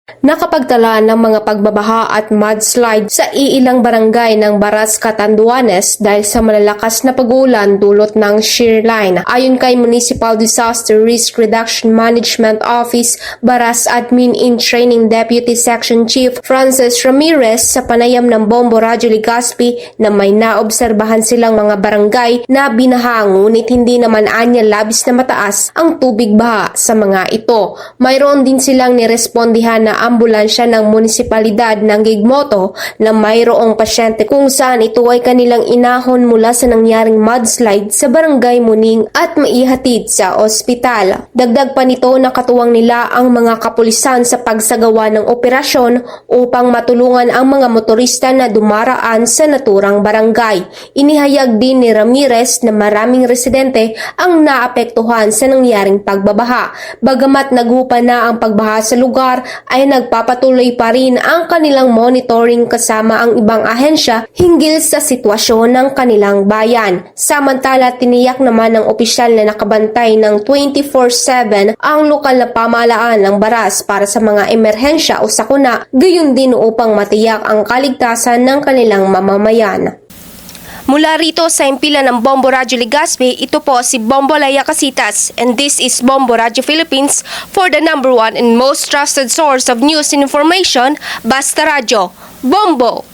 Nakapagtala ng mga pagbabaha at mudslide sa iilang barangay ng Baras, Catanduanes dahil sa malalakas na pag-ulan dulot ng shear line. Ayon kay Municipal Disaster Risk Reduction Management Office, Baras Admin in Training Deputy Section Chief Francis Ramirez sa panayam ng Bombo Radyo Legazpi na may naobserbahan silang mga barangay na binaha ngunit hindi naman anya labis na mataas ang tubig baha sa mga ito. Mayroon din silang nirespondihan na ambulansya ng munisipalidad ng Gigmoto na mayroong pasyente kung saan ito ay kanilang inahon mula sa nangyaring mudslide sa barangay Muning at maihatid sa ospital. Dagdag pa nito na katuwang nila ang mga kapulisan sa pagsagawa ng operasyon upang matulungan ang mga motorista na dumaraan sa naturang barangay. Inihayag din ni Ramirez na maraming residente ang naapektuhan sa nangyaring pagbabaha. Bagamat naghupa na ang pagbaha sa lugar, ay nagpapatuloy pa rin ang kanilang monitoring kasama ang ibang ahensya hinggil sa sitwasyon ng kanilang bayan. Samantala, tiniyak naman ng opisyal na nakabantay ng 24/7 ang lokal na pamahalaan ng Baras para sa mga emerhensya o sakuna, gayon din upang matiyak ang kaligtasan ng kanilang mamamayan. Mula rito sa impila ng Bombo Radyo Legazpi, ito po si Bombo Laya Casitas, and this is Bombo Radyo Philippines for the #1 and most trusted source of news and information, Basta Radyo. Bombo!